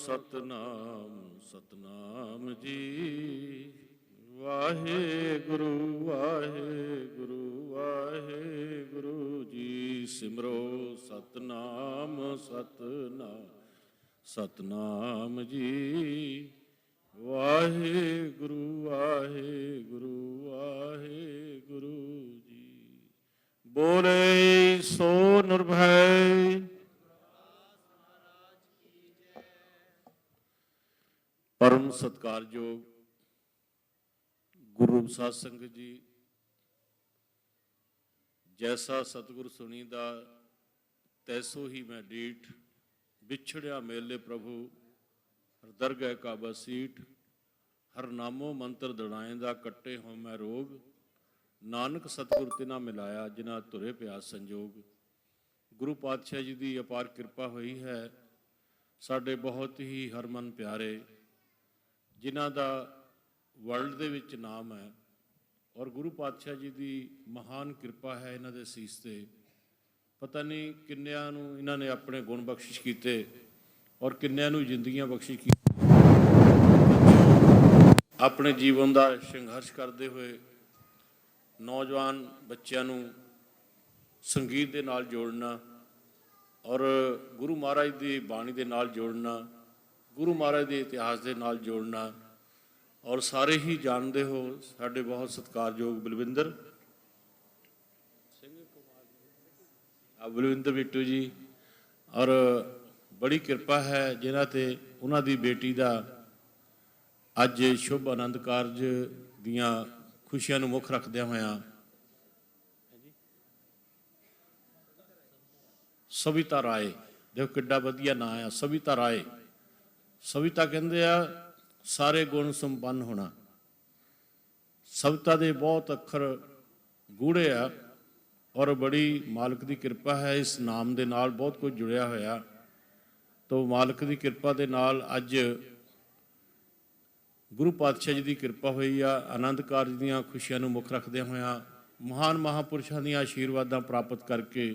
सतनाम सतनाम जी। वाहेगुरु वाहेगुरु वाहेगुरु जी। सिमरो सतनाम सतनाम सतनाम जी। वाहेगुरु वाहेगुरु वाहेगुरु जी। बोले सो निर्भय। परम सत्कारयोग गुरु साध संगत जी, जैसा सतगुर सुनीदा तैसो ही मैं डीठ। बिछड़िया मेले प्रभु हर दरगह का बसीठ। हर नामो मंत्र दड़ाएंदा कट्टे हों मैं रोग। नानक सतगुर तिना मिलाया जिन्हां धुरे पिया संजोग। गुरु पातशाह जी की अपार किरपा हुई है। साडे बहुत ही हरमन प्यारे जिन्हां दा वर्ल्ड दे विच नाम है और गुरु पातशाह जी की महान किरपा है इन्हां दे सीस ते। पता नहीं किन्नियां नूं इन्हां ने अपने गुण बख्शिश कीते और किन्नियां नूं जिंदगियां बख्शिश की। अपने जीवन का संघर्ष करते हुए नौजवान बच्चों नूं संगीत दे नाल जोड़ना और गुरु महाराज की बाणी दे नाल जोड़ना, गुरु महाराज के इतिहास के नाल जोड़ना। और सारे ही जानते हो साढ़े बहुत सत्कारयोग बलविंदर बिट्टू जी, और बड़ी किरपा है जिन्हां ते उन्हां दी बेटी का अज शुभ आनंद कारज दियां खुशियां नूं मुख रखदियां होया सविता राय, देखो किड्डा वधिया नाम है सविता राय। सविता कहते आ सारे गुण संपन्न होना। सविता दे बहुत अखर गूढ़े आ और बड़ी मालक की किरपा है। इस नाम दे नाल बहुत कुछ जुड़िया होया। तो मालक की किरपा दे नाल अज गुरु पातशाह जी की किरपा हुई आ। आनंद कारज दीआं खुशियां नूं मुख रखदे होया महान महापुरुषों दीआं आशीर्वादां प्राप्त करके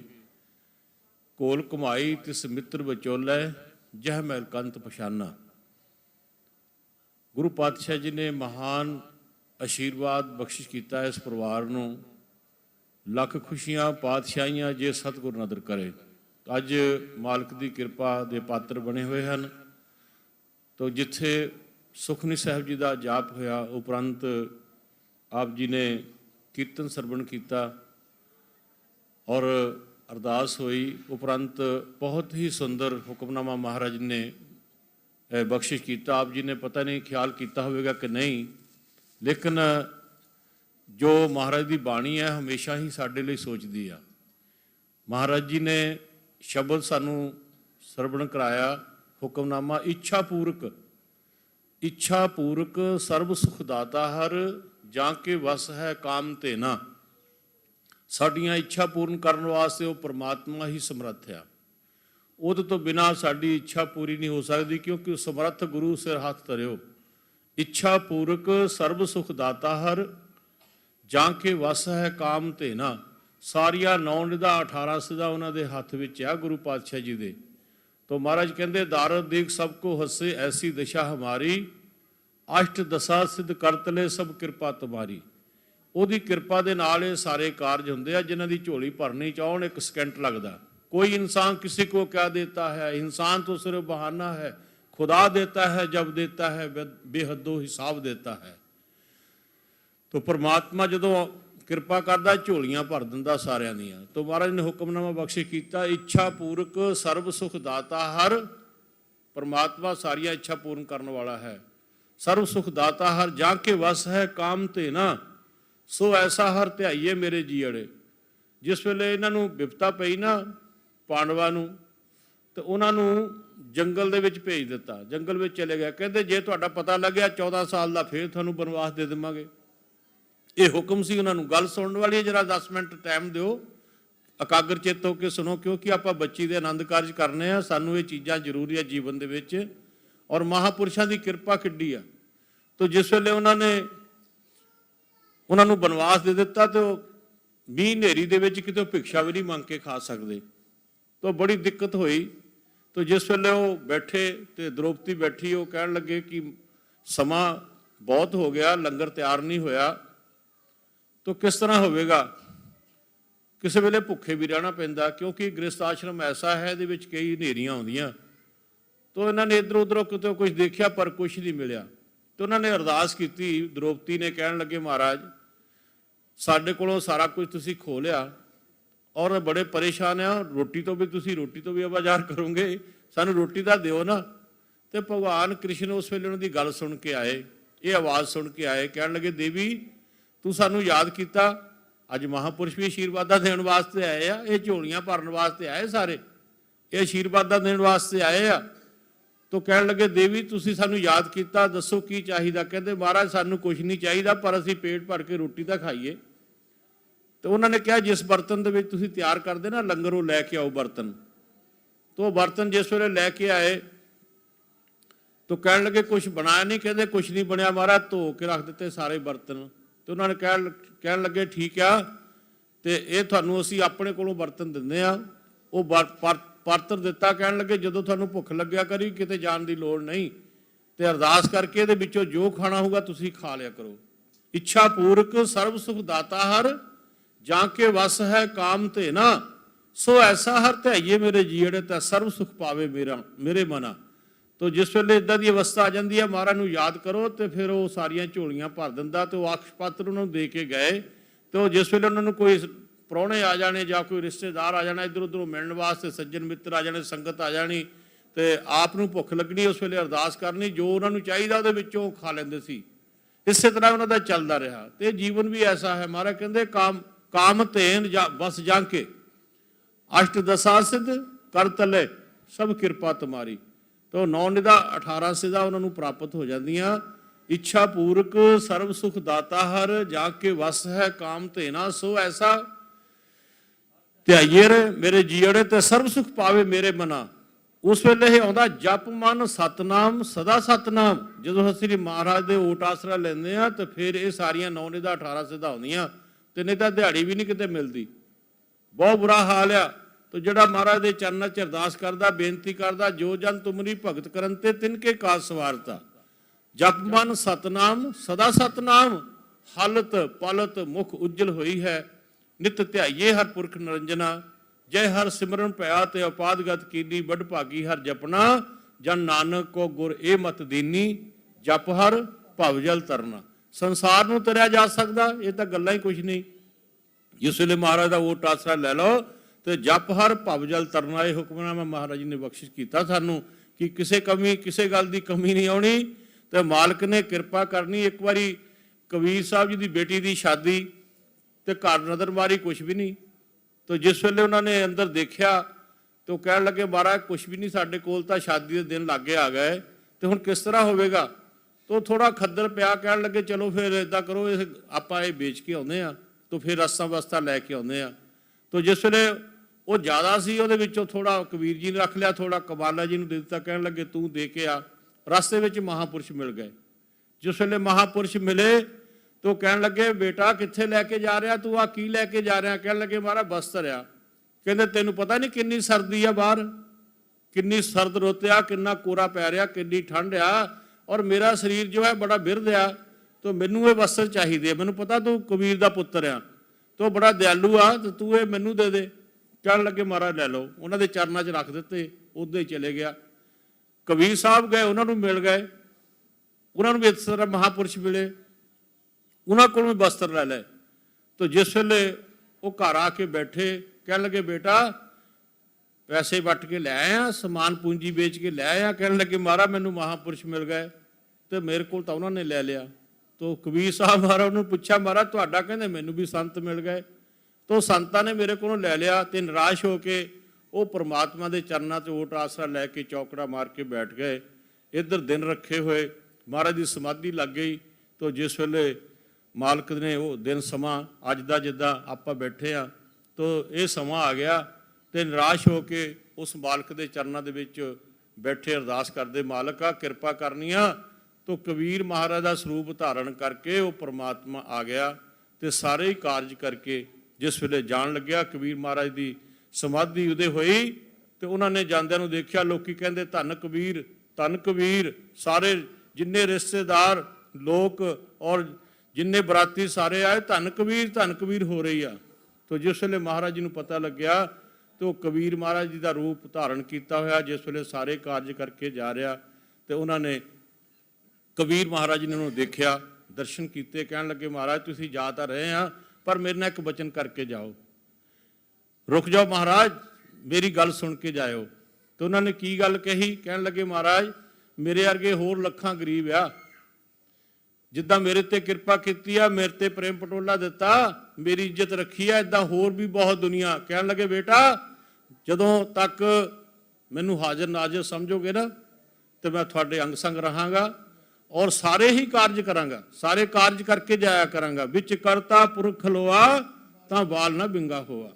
कोल घुमाई तिस मित्र विचोलै जह मैल कंत पछाना। गुरु पातशाह जी ने महान आशीर्वाद बख्शिश किया इस परिवार नूं। लख खुशियां पातशाहियां जे सतगुर नदर करे। अज मालक की किरपा दे पात्र बने हुए हैं। तो जिथे सुखनी साहब जी का जाप होया उपरंत आप जी ने कीर्तन सरवण किया और अरदास हुई। उपरंत बहुत ही सुंदर हुक्मनामा महाराज ने बख्शिश किया। आप जी ने पता नहीं ख्याल किया होगा कि नहीं, लेकिन जो महाराज की बाणी है हमेशा ही साढ़े लिए सोचती है। महाराज जी ने शब्द सानू सरवण कराया हुक्मनामा इच्छा पूरक। इच्छा पूरक सर्व सुखदाता हर जाके वस है काम तेना। साड़ियाँ इच्छा पूर्ण करने वास्ते वो परमात्मा ही समर्थ है। उद तो बिना साड़ी इच्छा पूरी नहीं हो सकती क्योंकि समर्थ गुरु सिर हाथ धरियो। इच्छा पूरक सर्व सुखदाता हर जाके वस है काम तेना। सारिया 9 निधा 18 सिधा उन्होंने हथ विच आ गुरु पातशाह जी दे। तो महाराज कहते दारद देख सबको हसे ऐसी दिशा हमारी। अष्ट दशा सिद्ध करतले सब कृपा तुम्हारी। ਉਹਦੀ किरपा के नाल सारे कारज होंगे आ जिन्हां दी झोली भरनी चाहन 1 सेकंड लगता। कोई इंसान किसी को क्या देता है, इंसान तो सिर्फ बहाना है। खुदा देता है जब देता है बेहदो हिसाब देता है। तो परमात्मा जो किरपा करता झोलियां भर दिंदा सारियां दियां। तो महाराज ने हुक्मनामा बख्शिश किया इच्छा पूरक सर्व सुख दाता हर। परमात्मा सारिया इच्छा पूर्ण करने वाला है। सर्व सुख दाता हर जाके वस है काम तेना। सो ऐसा हर ध्याइए मेरे जीअड़े। जिस वेले इन्हों विपता पई ना पांडवां नूं तो उन्होंने जंगल दे विच भेज दिता। जंगल में चले गए। कहते जे तुहाडा पता लग्या 14 साल का फिर तुहानूं बनवास दे देवांगे। ये हुक्म सी उन्होंने। गल सुनने वाली जरा 10 मिनट टाइम दिओ, एकाग्र चित्त होकर सुनो क्योंकि आप बच्ची दे आनंद कारज करने आ। सानूं ये चीज़ां जरूरी है जीवन दे विच और महापुरुषों की किरपा किड्डी आ। तो जिस वेले उन्होंने उन्होंने बनवास दे दिता तो मीह नेरी दे विच कितों भिक्षा भी नहीं मंग के खा सकते। तो बड़ी दिक्कत हुई तो जिस वेले वो बैठे तो द्रौपदी बैठी, वो कह लगे कि समा बहुत हो गया, लंगर तैयार नहीं होया तो किस तरह होवेगा। किसी वेले भुखे भी रहना पैंदा, क्योंकि गृहस्थ आश्रम ऐसा है इहदे विच कई हनेरियां आउंदियां। तो इन्होंने इधर उधरों कितों कुछ देखा पर कुछ नहीं मिलिया। तो उन्होंने अरदास की, द्रौपदी ने कहन लगे महाराज साडे कोलों सारा कुछ तुसी खो लिया और बड़े परेशान आ, रोटी तो भी आवाजार करोगे, सानू रोटी दा दिओ ना। तो भगवान कृष्ण उस वेले उन्होंने गल सुन के आए, ये आवाज़ सुन के आए, कहन लगे देवी तू सानू याद किया, अज महापुरुष भी आशीर्वादा देने वास्ते आए आ, ये झोलियां भरन वास्ते आए, सारे ये आशीर्वादा देने वास्ते आए आ। तो कहन लगे देवी तुसी सानू याद किया, दसो की चाहिदा। कहते महाराज सानू कुछ नहीं चाहिदा, पर असी पेट भर के रोटी तो खाईए। तो उन्होंने कहा जिस बर्तन दे विच तुसी तैयार करदे ना लंगर, वो लैके आओ बर्तन। तो बर्तन जिस वेले लैके आए तो कहन लगे कुछ बनाया नहीं, कहते कुछ नहीं बनया महाराज, धो के रख दिते सारे बर्तन। तो उन्होंने कहन लगे ठीक आ, तो ये तुहानू असीं अपने कोलों बर्तन दिंदे आ। वो पात्र दिता, कहन लगे जदों तुहानू भुख लग्या करी, किते जाण दी लोड़ नहीं, तो अरदास करके इहदे विचों जो खाना होगा तुसीं खा लिया करो। इच्छा पूरक सर्व सुख दाता हर, जाके वस है काम ते ना, सो ऐसा हर ध्याइए मेरे जीड़े, तो सर्व सुख पावे मेरे मना। तो जिस वेले इदां दी अवस्था आ जाती है, महाराज नूं याद करो, तो फिर वो सारियां झोलियां भर दिंदा। तो अक्ष पात्र उन्होंने दे के गए। तो जिस वेले उन्होंने कोई प्राहुणे आ जाने या कोई रिश्तेदार आ जाना, इधर उधरों मिलने वास्ते सज्जन मित्र आ जाने, संगत आ जानी, तो आप नूं भुख लगनी, उस वेले अरदास करनी, जो उन्होंने चाहिए उहदे विचों खा लैंदे सी। इस तरह उन्होंने चलता रहा। तो जीवन भी ऐसा है, महाराज कहते काम धेन बस जाके, अष्ट दशा सिद्ध कर तले सब कृपा तुम्हारी। तो 9 निदा 18 सिद्धा उन्होंने प्राप्त हो जांदियां। इच्छा पूरक सर्व सुख दाता हर, जाके वस है काम धेना, सो ऐसा ध्याइए मेरे जीड़े, ते सर्व सुख पावे मेरे मना। उस वेले ही आउंदा जप मन सतनाम सदा सतनाम। जदों श्री महाराज दे ओट आसरा लैंदे आ, तो फिर ये सारियां 9 निदा 18 सिद्धा आउंदियां, ते नहीं तां दिहाड़ी भी नहीं किते मिलदी। बहुत बुरा हाल आ। तो जिहड़ा महाराज दे चरनां च अरदास करदा, बेनती करदा, जो जन तुमरी भगत करन ते तिनके काज सवारता। जप मन सतनाम सदा सतनाम, हालत पालत मुख उज्जल होई है, नित ध्याइए हर पुरख निरंजना। जय हर सिमरन भया ते उपादगत कीनी, बड़ भागी हर जपना, जन नानक को गुर ए मत दीनी, जप हर भव जल तरना। संसार नूं तरिया जा सकदा, ये तां गल्लां ही कुछ नहीं। जिस वेले महाराज दा ओट आसरा लै लो, तो जप हर भव जल तरना। ये हुक्मनामा महाराज जी ने बख्शिश किया सानू कि किसी गल की कमी नहीं आनी, तो मालक ने किरपा करनी। एक बारी कबीर साहब जी की बेटी की शादी, तो घर नज़र मारी कुछ भी नहीं। तो जिस वेले उन्होंने अंदर देखा, तो कह लगे महाराज कुछ भी नहीं, साडे कोल तां शादी के दिन लागे आ गए, तो हुण किस तरह होवेगा। तो थोड़ा खद्दर पिया, कह लगे चलो फिर इदां करो, आपां ये बेच के आउंदे आ, तो फिर रस्ता बस्ता लैके आउंदे आ। तो जिस वेले वो ज़्यादा सी, उहदे विचों थोड़ा कबीर जी ने रख लिया, थोड़ा कबाला जी नूं दे दित्ता, कहण लगे तू दे के आ। रस्ते विच महापुरुष मिल गए। जिस वेले महापुरुष मिले, तो कहण लगे बेटा कित्थे लैके जा रहा तू, आ की लैके जा रहा। कहण लगे महाराज बस्तर आ। कहंदे तैनूं पता नहीं किन्नी सर्दी आ बाहर, किन्नी सर्द रुत आ, किन्ना कोरा पै रहा, किन्नी ठंड आ, और मेरा शरीर जो है बड़ा बिरध आ, तो मैनूं ये वस्त्र चाहिए। मैनूं पता तू कबीर दा पुत्तर आ, तो बड़ा दयालु आ, तो तू ये मैनूं दे दे। कहण लगे महाराज लै लो। उन्हां दे चरनां 'च रख दित्ते, उधर ही चले गया। कबीर साहब गए, उन्हां नूं मिल गए, उन्हां नूं भी इस तरह महापुरुष मिले, उन्हां कोलों भी वस्त्र लै लए। तो जिस वेले वो घर आके बैठे, कहण लगे बेटा पैसे वट के लै आया, समान पूंजी बेच के लै आया। कहण लगे महाराज मैनूं महापुरुष मिल गए, तो मेरे को तो उन्होंने लै लिया। तो कबीर साहब महाराज उन्होंने पूछा महाराज तुहाडा, कहंदे मैनूं भी संत मिल गए। तो संतां ने मेरे को लै लिया, तो निराश होके वो परमात्मा के चरनां 'च ओट आसरा लैके चौकड़ा मार के बैठ गए। इधर दिन रखे हुए महाराज की समाधि लग गई। तो जिस वेले मालक ने वो दिन समा अज दा जिद्दां आपां बैठे आ, तो ये समा आ गया, तो निराश होके उस मालक के चरनां दे विच बैठे अरदास करते, मालक आ किरपा करनी आ। तो कबीर महाराज का स्वरूप धारण करके वो परमात्मा आ गया, तो सारे ही कारज करके जिस वेले जान लग्या कबीर महाराज की समाधि उदय हुई, तो ਤੇ ਉਹਨਾਂ ਨੇ ਜਾਂਦਿਆਂ ਨੂੰ ਦੇਖਿਆ, ਲੋਕੀ ਕਹਿੰਦੇ ਧੰਨ ਕਬੀਰ, ਧੰਨ ਕਬੀਰ। ਸਾਰੇ ਜਿੰਨੇ ਰਿਸ਼ਤੇਦਾਰ ਲੋਕ ਔਰ ਜਿੰਨੇ ਬਰਾਤੀ ਸਾਰੇ ਆਏ, ਧੰਨ ਕਬੀਰ ਹੋ ਰਹੀ ਆ। ਤੋ ਜਿਸ ਵੇਲੇ ਮਹਾਰਾਜ ਜੀ ਨੂੰ ਪਤਾ ਲੱਗਿਆ ਤੇ ਉਹ ਕਬੀਰ ਮਹਾਰਾਜ ਜੀ ਦਾ ਰੂਪ ਧਾਰਨ ਕੀਤਾ ਹੋਇਆ, ਜਿਸ ਵੇਲੇ ਸਾਰੇ ਕਾਰਜ ਕਰਕੇ ਜਾ ਰਿਹਾ, ਤੇ ਉਹਨਾਂ ਨੇ ਕਬੀਰ ਮਹਾਰਾਜ ਜੀ ਨੇ ਉਹਨੂੰ ਦੇਖਿਆ, ਦਰਸ਼ਨ ਕੀਤੇ, ਕਹਿਣ ਲੱਗੇ ਮਹਾਰਾਜ ਤੁਸੀਂ ਜਾ ਤਾਂ ਰਹੇ ਆ, ਪਰ ਮੇਰੇ ਨਾਲ ਇੱਕ ਬਚਨ ਕਰਕੇ ਜਾਓ, ਰੁਕ ਜਾਓ ਮਹਾਰਾਜ, ਮੇਰੀ ਗੱਲ ਸੁਣ ਕੇ ਜਾਇਓ। ਤੇ ਉਹਨਾਂ ਨੇ ਕੀ ਗੱਲ ਕਹੀ? ਕਹਿਣ ਲੱਗੇ ਮਹਾਰਾਜ ਮੇਰੇ ਵਰਗੇ ਹੋਰ ਲੱਖਾਂ ਗਰੀਬ ਆ, ਜਿੱਦਾਂ ਮੇਰੇ ਤੇ ਕਿਰਪਾ ਕੀਤੀ ਆ, ਮੇਰੇ ਤੇ ਪ੍ਰੇਮ ਪਟੋਲਾ ਦਿੱਤਾ, ਮੇਰੀ ਇੱਜ਼ਤ ਰੱਖੀ ਆ, ਇੱਦਾਂ ਹੋਰ ਵੀ ਬਹੁਤ ਦੁਨੀਆ। ਕਹਿਣ ਲੱਗੇ ਬੇਟਾ ਜਦੋਂ ਤੱਕ ਮੈਨੂੰ ਹਾਜ਼ਰ ਨਾਜ਼ਰ ਸਮਝੋਗੇ ਨਾ ਤੇ ਮੈਂ ਤੁਹਾਡੇ ਅੰਗ ਸੰਗ ਰਹਾਂਗਾ ਔਰ ਸਾਰੇ ਹੀ ਕਾਰਜ ਕਰਾਂਗਾ, ਸਾਰੇ ਕਾਰਜ ਕਰਕੇ ਜਾਇਆ ਕਰਾਂਗਾ। ਵਿੱਚ ਕਰਤਾ ਪੁਰਖ ਖਲੋਆ ਤਾਂ ਬਾਲ ਨਾ ਬਿੰਗਾ ਹੋਆ।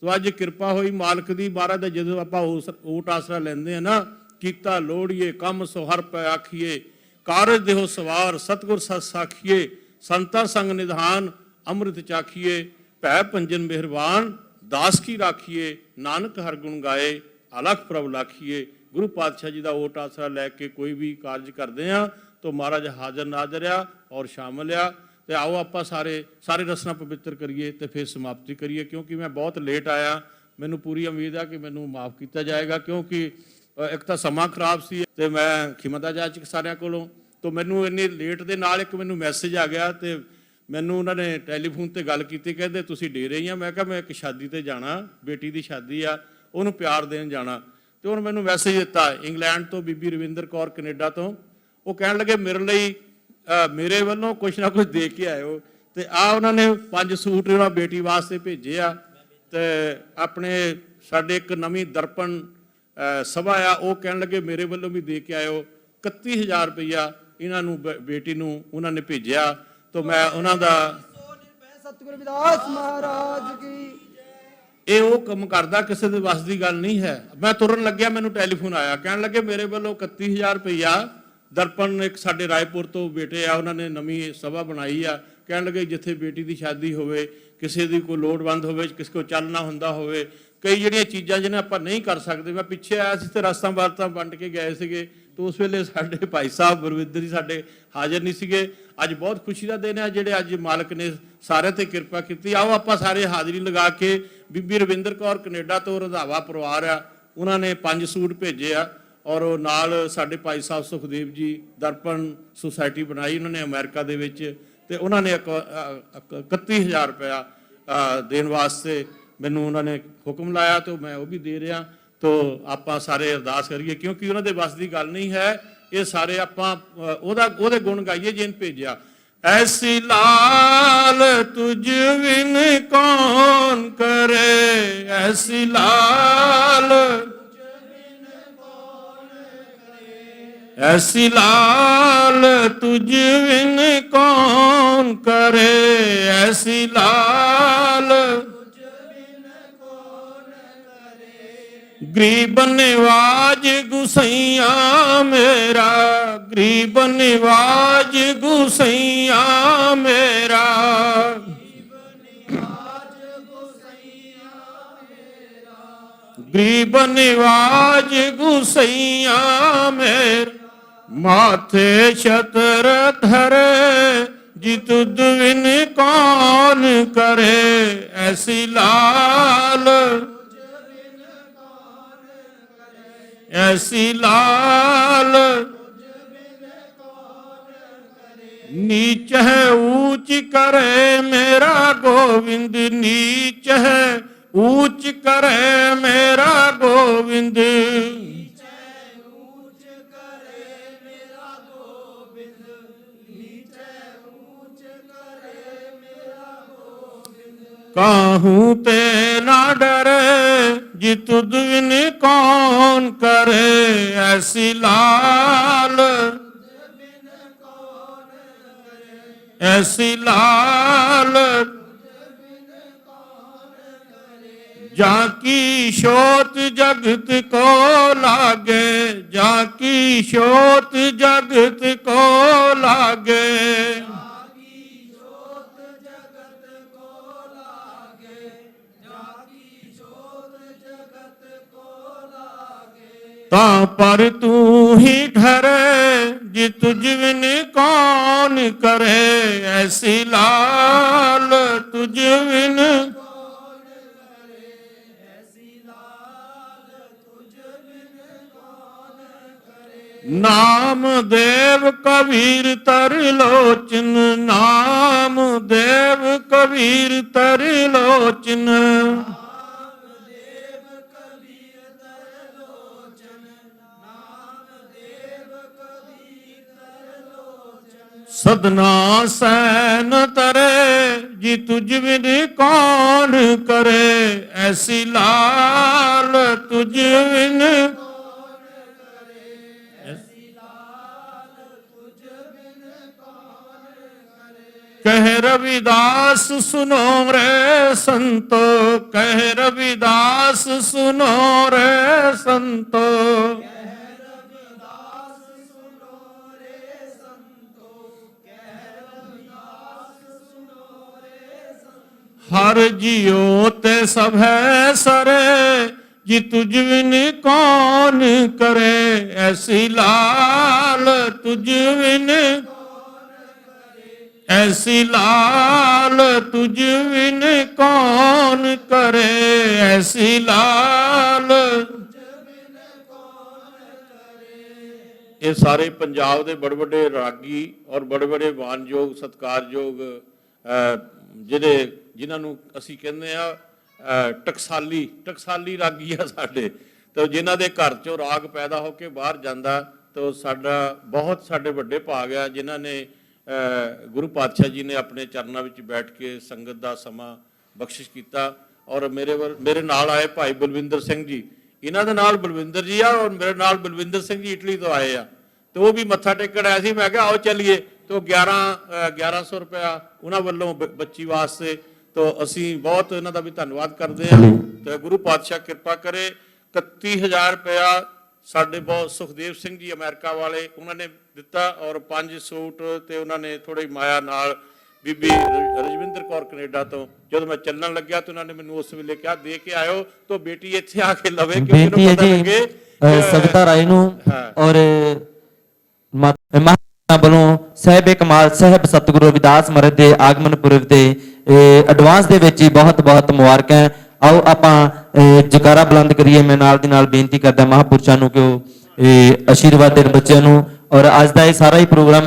ਤੋ ਅੱਜ ਕਿਰਪਾ ਹੋਈ ਮਾਲਕ ਦੀ। ਮਹਾਰਾਜ ਦਾ ਜਦੋਂ ਆਪਾਂ ਓਟ ਆਸਰਾ ਲੈਂਦੇ ਆ ਨਾ, ਕੀਤਾ ਲੋੜੀਏ ਕੰਮ ਸੋ ਹਰ ਪੈ ਆਖੀਏ, ਕਾਰਜ ਦੇਹੋ ਸਵਾਰ ਸਤਿਗੁਰ ਸਤ ਸਾਖੀਏ, ਸੰਤਾਂ ਸੰਗ ਨਿਧਾਨ ਅੰਮ੍ਰਿਤ ਚਾਖੀਏ, ਭੈ ਭੰਜਨ ਮਿਹਰਬਾਨ ਦਾਸ ਕੀ ਰਾਖੀਏ, ਨਾਨਕ ਹਰ ਗੁਣ ਗਾਏ ਅਲਖ ਪ੍ਰਭ ਲਾਖੀਏ। ਗੁਰੂ ਪਾਤਸ਼ਾਹ ਜੀ ਦਾ ਓਟ ਆਸਰਾ ਲੈ ਕੇ ਕੋਈ ਵੀ ਕਾਰਜ ਕਰਦੇ ਆ ਤਾਂ ਮਹਾਰਾਜ ਹਾਜ਼ਰ ਨਾਜ਼ਰ ਆ ਔਰ ਸ਼ਾਮਲ ਆ। ਤੇ ਆਓ ਆਪਾਂ ਸਾਰੇ ਰਸਨਾ ਪਵਿੱਤਰ ਕਰੀਏ ਤੇ ਫਿਰ ਸਮਾਪਤੀ ਕਰੀਏ। ਕਿਉਂਕਿ ਮੈਂ ਬਹੁਤ ਲੇਟ ਆਇਆ, ਮੈਨੂੰ ਪੂਰੀ ਉਮੀਦ ਆ ਕਿ ਮੈਨੂੰ ਮਾਫ ਕੀਤਾ ਜਾਏਗਾ, ਕਿਉਂਕਿ ਇੱਕ ਤਾਂ ਸਮਾਂ ਖਰਾਬ ਸੀ ਤੇ ਮੈਂ ਖਿਮਤਾ ਜਾਚਕ ਸਾਰਿਆਂ ਕੋਲੋਂ। ਤੋਂ ਮੈਨੂੰ ਇੰਨੇ ਲੇਟ ਦੇ ਨਾਲ ਇੱਕ ਮੈਨੂੰ ਮੈਸੇਜ ਆ ਗਿਆ ਤੇ ਮੈਨੂੰ ਉਹਨਾਂ ਨੇ ਟੈਲੀਫੋਨ ਤੇ ਗੱਲ ਕੀਤੀ, ਕਹਿੰਦੇ ਤੁਸੀਂ ਡੇਰੇ ਹੀ ਆ। ਮੈਂ ਕਿਹਾ ਮੈਂ ਇੱਕ ਸ਼ਾਦੀ ਤੇ ਜਾਣਾ, ਬੇਟੀ ਦੀ ਸ਼ਾਦੀ ਆ, ਉਹਨੂੰ ਪਿਆਰ ਦੇਣ ਜਾਣਾ। ਤੇ ਉਹਨੇ ਮੈਨੂੰ ਮੈਸੇਜ ਦਿੱਤਾ ਇੰਗਲੈਂਡ ਤੋਂ, ਬੀਬੀ ਰਵਿੰਦਰ ਕੌਰ ਕੈਨੇਡਾ ਤੋਂ। ਉਹ ਕਹਿਣ ਲੱਗੇ ਮੇਰੇ ਲਈ ਮੇਰੇ ਵੱਲੋਂ ਕੁਛ ਨਾ ਕੁਛ ਦੇ ਕੇ ਆਇਓ। ਤੇ ਆ ਉਹਨਾਂ ਨੇ 5 ਸੂਟ ਉਹਨਾਂ ਬੇਟੀ ਵਾਸਤੇ ਭੇਜੇ ਆ। ਤੇ ਆਪਣੇ ਸਾਡੇ ਇੱਕ ਨਵੀਂ ਦਰਪਣ ਸਭਾ ਆ, ਉਹ ਕਹਿਣ ਲੱਗੇ ਮੇਰੇ ਵੱਲੋਂ ਵੀ ਦੇ ਕੇ ਆਇਓ। 31,000 ਰੁਪਈਆ ਇਹਨਾਂ ਨੂੰ ਬੇਟੀ ਨੂੰ ਉਹਨਾਂ ਨੇ ਭੇਜਿਆ। ਤਾਂ ਮੈਂ ਉਹਨਾਂ ਦਾ ਸਤਿਗੁਰੂ ਰਵਿਦਾਸ ਮਹਾਰਾਜ ਕੀ। ਇਹ ਉਹ ਕੰਮ ਕਰਦਾ, ਕਿਸੇ ਦੇ ਵੱਸ ਦੀ ਗੱਲ ਨਹੀਂ ਹੈ। ਮੈਂ ਤੁਰਨ ਲੱਗਿਆ, ਮੈਨੂੰ ਟੈਲੀਫੋਨ ਆਇਆ, ਕਹਿਣ ਲੱਗੇ ਮੇਰੇ ਵੱਲੋਂ 31,000 ਰੁਪਈਆ ਦਰਪਣ ਇੱਕ ਸਾਡੇ ਰਾਏਪੁਰ ਤੋਂ ਬੇਟੇ ਆ, ਉਹਨਾਂ ਨੇ ਨਵੀਂ ਸਭਾ ਬਣਾਈ ਆ। ਕਹਿਣ ਲੱਗੇ ਜਿੱਥੇ ਬੇਟੀ ਦੀ ਸ਼ਾਦੀ ਹੋਵੇ, ਕਿਸੇ ਦੀ ਕੋਈ ਲੋੜਵੰਦ ਹੋਵੇ, ਕਿਸੇ ਕੋਲ ਚੱਲਣਾ ਹੁੰਦਾ ਹੋਵੇ, ਕਈ ਜਿਹੜੀਆਂ ਚੀਜ਼ਾਂ ਜਿਹਨਾਂ ਆਪਾਂ ਨਹੀਂ ਕਰ ਸਕਦੇ। ਮੈਂ ਪਿੱਛੇ ਆਇਆ ਸੀ ਤੇ ਰਸਤਾਂ ਬਾਰਤਾਂ ਵੰਡ ਕੇ ਗਏ ਸੀਗੇ, ਤੇ ਉਸ ਵੇਲੇ ਸਾਡੇ ਭਾਈ ਸਾਹਿਬ ਗੁਰਵਿੰਦਰ ਜੀ ਸਾਡੇ ਹਾਜ਼ਰ ਨਹੀਂ ਸੀਗੇ। ਅੱਜ ਬਹੁਤ ਖੁਸ਼ੀ ਦਾ ਦਿਨ ਹੈ ਜਿਹੜੇ ਅੱਜ ਮਾਲਕ ਨੇ ਸਾਰਿਆਂ ਤੇ ਕਿਰਪਾ ਕੀਤੀ। ਆਓ ਆਪਾਂ ਸਾਰੇ ਹਾਜ਼ਰੀ ਲਗਾ ਕੇ, ਬੀਬੀ ਰਵਿੰਦਰ ਕੌਰ ਕੈਨੇਡਾ ਤੋਂ ਰੰਧਾਵਾ ਪਰਿਵਾਰ ਆ, ਉਹਨਾਂ ਨੇ 5 ਸੂਟ ਭੇਜੇ ਆ। ਔਰ ਉਹ ਨਾਲ ਸਾਡੇ ਭਾਈ ਸਾਹਿਬ ਸੁਖਦੇਵ ਜੀ ਦਰਪਣ ਸੁਸਾਇਟੀ ਬਣਾਈ ਉਹਨਾਂ ਨੇ ਅਮਰੀਕਾ ਦੇ ਵਿੱਚ, ਤੇ ਉਹਨਾਂ ਨੇ 31,000 ਰੁਪਇਆ ਦੇਣ ਵਾਸਤੇ ਮੈਨੂੰ ਉਹਨਾਂ ਨੇ ਹੁਕਮ ਲਾਇਆ, ਤੇ ਮੈਂ ਉਹ ਵੀ ਦੇ ਰਿਹਾ। ਤੋ ਆਪਾਂ ਸਾਰੇ ਅਰਦਾਸ ਕਰੀਏ, ਕਿਉਂਕਿ ਉਹਨਾਂ ਦੇ ਵੱਸ ਦੀ ਗੱਲ ਨਹੀਂ ਹੈ। ਇਹ ਸਾਰੇ ਆਪਾਂ ਉਹਦੇ ਗੁਣ ਗਾਈਏ ਜਿਹਨ ਭੇਜਿਆ। ਐਸੀ ਲਾਲ ਤੁਝ ਬਿਨ ਕੌਣ ਕਰੇ, ਐਸੀ ਲਾਲ ਐਸੀ ਲਾਲ ਤੁਝ ਬਿਨ ਕੌਣ ਕਰੇ, ਐਸੀ ਲਾਲ ਗਰੀਬ ਨਿਵਾਜ ਗੁਸਈਆ ਮੇਰਾ, ਗਰੀਬ ਨਿਵਾਜ ਗੁਸਈਆ ਮੇਰਾ, ਗਰੀਬ ਨਿਵਾਜ ਗੁਸਈਆ ਮੇਰਾ। ਮਾਥੇ ਛਤਰ ਧਰੇ ਜੀ ਤੁਧ ਬਿਨ ਕੌਣ ਕਰੇ, ਐਸੀ ਲਾਲ ਐਸੀ ਲਾਲ ਨੀਚ ਹੈ ਊਚ ਕਰੇ ਮੇਰਾ ਗੋਵਿੰਦ, ਨੀਚ ਹੈ ਊਚ ਕਰੇ ਮੇਰਾ ਗੋਵਿੰਦ, काहू ते ना डरे जी तुद बिन कौन करे, ऐसी लाल ऐसी लाल जाकी शोत जगत को लागे, जाकी शोत जगत को लागे, ਤਾਂ ਪਰ ਤੂੰ ਹੀ ਠਹਿਰੇ ਜੀ ਤੁਝ ਬਿਨ ਕੌਣ ਕਰੇ ਐਸੀ ਲਾਲ ਤੁਝ ਬਿਨ ਨਾਮ ਦੇਵ ਕਬੀਰ ਤਰ ਲੋਚਨ ਨਾਮ ਦੇਵ ਕਬੀਰ ਤਰ ਲੋਚਨ ਸਦਨਾ ਸੈਨ ਤਰੇ ਜੀ ਤੁਝ ਬਿਨ ਕੌਣ ਕਰੇ ਐਸੀ ਲਾਲ ਤੁਝ ਬਿਨ कह रविदास सुनो रे संतो कह रविदास सुनो रे संतो हर जियो ते सब है सरे जी तुझ बिन कौन करे ऐसी लाल तुझ बिन ऐसी लाल तुझ बिन कौन करे ऐसी लाल ये सारे पंजाब के बड़े बड़े रागी और बड़े बड़े मानयोग सत्कारयोग जिन्होंने असी कहते हैं टकसाली रागी आ साडे तो जिन्हों के घर चों राग पैदा होकर बाहर जाता तो साडा बहुत साडे वड्डे भाग आ जिन्हों ने गुरु पातशाह जी ने अपने चरणों में बैठ के संगत का समा बख्शिश किया और मेरे नाल आए भाई बलविंदर सिंह जी इन्हों के नाल बलविंदर जी आ और मेरे नाल बलविंदर सिंह जी इटली तो आए आ तो वो भी मत्था टेकण आया सी मैं कहा आओ चलिए तो 1100 रुपया उन्होंने वालों बच्ची वास्ते तो असी बहुत इन्हों का भी धन्यवाद करते हैं तो गुरु पातशाह कृपा करे 31,000 रुपया साडे बहुत सुखदेव सिंह जी अमेरिका वाले उन्होंने दिता और 5 सूट तो उन्होंने थोड़ी माया नाल बीबी रजविंदर कौर कनेडा तो जो मैं चलने लग्या तो उन्होंने मैंने उस वेले कहा दे के आयो तो बेटी इत्थे आके लवे क्योंकि पता लगे सविता राय नूं और महाराणा ਵੱਲੋਂ ਸਾਹਿਬ ਕਮਾਲ ਸਾਹਿਬ ਸਤਿਗੁਰੂ ਰਵਿਦਾਸ ਮਹਾਰਾਜ ਦੇ ਆਗਮਨ ਪੁਰਬ ਦੇ ਐਡਵਾਂਸ ਦੇ ਵਿੱਚ ਹੀ ਬਹੁਤ ਬਹੁਤ ਮੁਬਾਰਕਾਂ। आओ ਆਪਾਂ ਜਕਾਰਾ ਬੁਲੰਦ ਕਰੀਏ। मैं नाल दी नाल बेनती करदा महापुरुषां नूं कि ਉਹ आशीर्वाद देण ਬੱਚਿਆਂ ਨੂੰ। और ਅੱਜ ਦਾ ਇਹ ਸਾਰਾ ਹੀ ਪ੍ਰੋਗਰਾਮ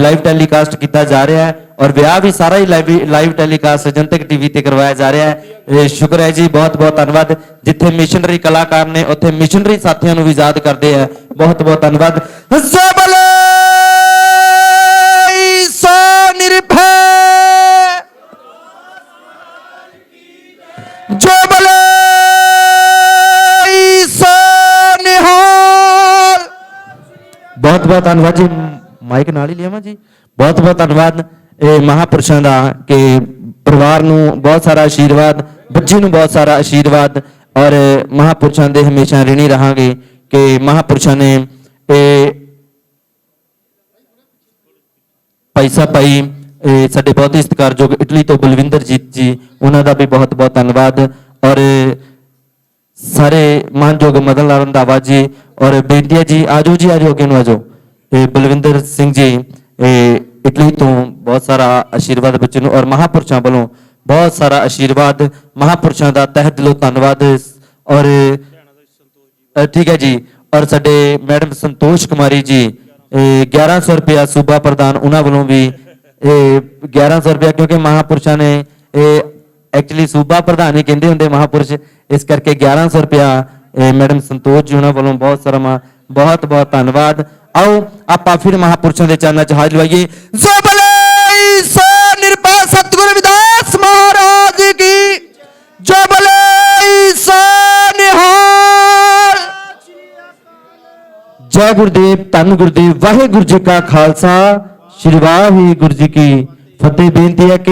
लाइव ਟੈਲੀਕਾਸਟ ਕੀਤਾ ਜਾ ਰਿਹਾ है और ਵਿਆਹ भी सारा ही लाइव ਟੈਲੀਕਾਸਟ ਜਨਤਕ टीवी ਤੇ ਕਰਵਾਇਆ ਜਾ ਰਿਹਾ है। शुक्र है जी, बहुत बहुत धन्यवाद। जिथे मिशनरी कलाकार ने उत्थे मिशनरी साथियों ਨੂੰ भी याद करते हैं। बहुत बहुत धन्यवाद। जो बले बहुत बहुत धन्यवाद जी। माइक नाल ही लिया जी। बहुत बहुत धन्यवाद महापुरुषों का कि परिवार नूं बहुत सारा आशीर्वाद, बच्ची नूं बहुत सारा आशीर्वाद और महापुरुषों के हमेशा ऋणी रहांगे कि महापुरुषों ने भाई साहब भाई साडे बहुत ही सत्कारयोग इटली तो बलविंदर जीत जी उन्हों का भी बहुत बहुत धन्यवाद और सारे मानयोग मदन लाल रंधावा जी और बेनती है जी आजो जी आजो अगे आजो बलविंदर सिंह जी इटली तो बहुत सारा आशीर्वाद बच्चे नूं और महापुरुषों वालों बहुत सारा आशीर्वाद। महापुरुषों का तह दिलों धन्यवाद। और ठीक है जी। और साडे मैडम संतोष कुमारी जी 1100 रुपया सूबा प्रधान उन्होंने वालों भी 1100 रुपया क्योंकि महापुरुषों ने एक्चुअली सूबा प्रधान ही कहते होंगे महापुरुष इस करके 1100 रुपया मैडम संतोष जी उन्होंने वालों बहुत सारा बहुत बहुत धन्यवाद। आओ आप फिर महापुरुषों के चरणों च हाथ लवाइए। सतगुरु रविदास महाराज की जो बले निहाल। जय गुरुदेव, धन गुरुदेव, वाहे गुरु जी का खालसा, श्री वाहिगुरु जी की फतेह। बेनती है कि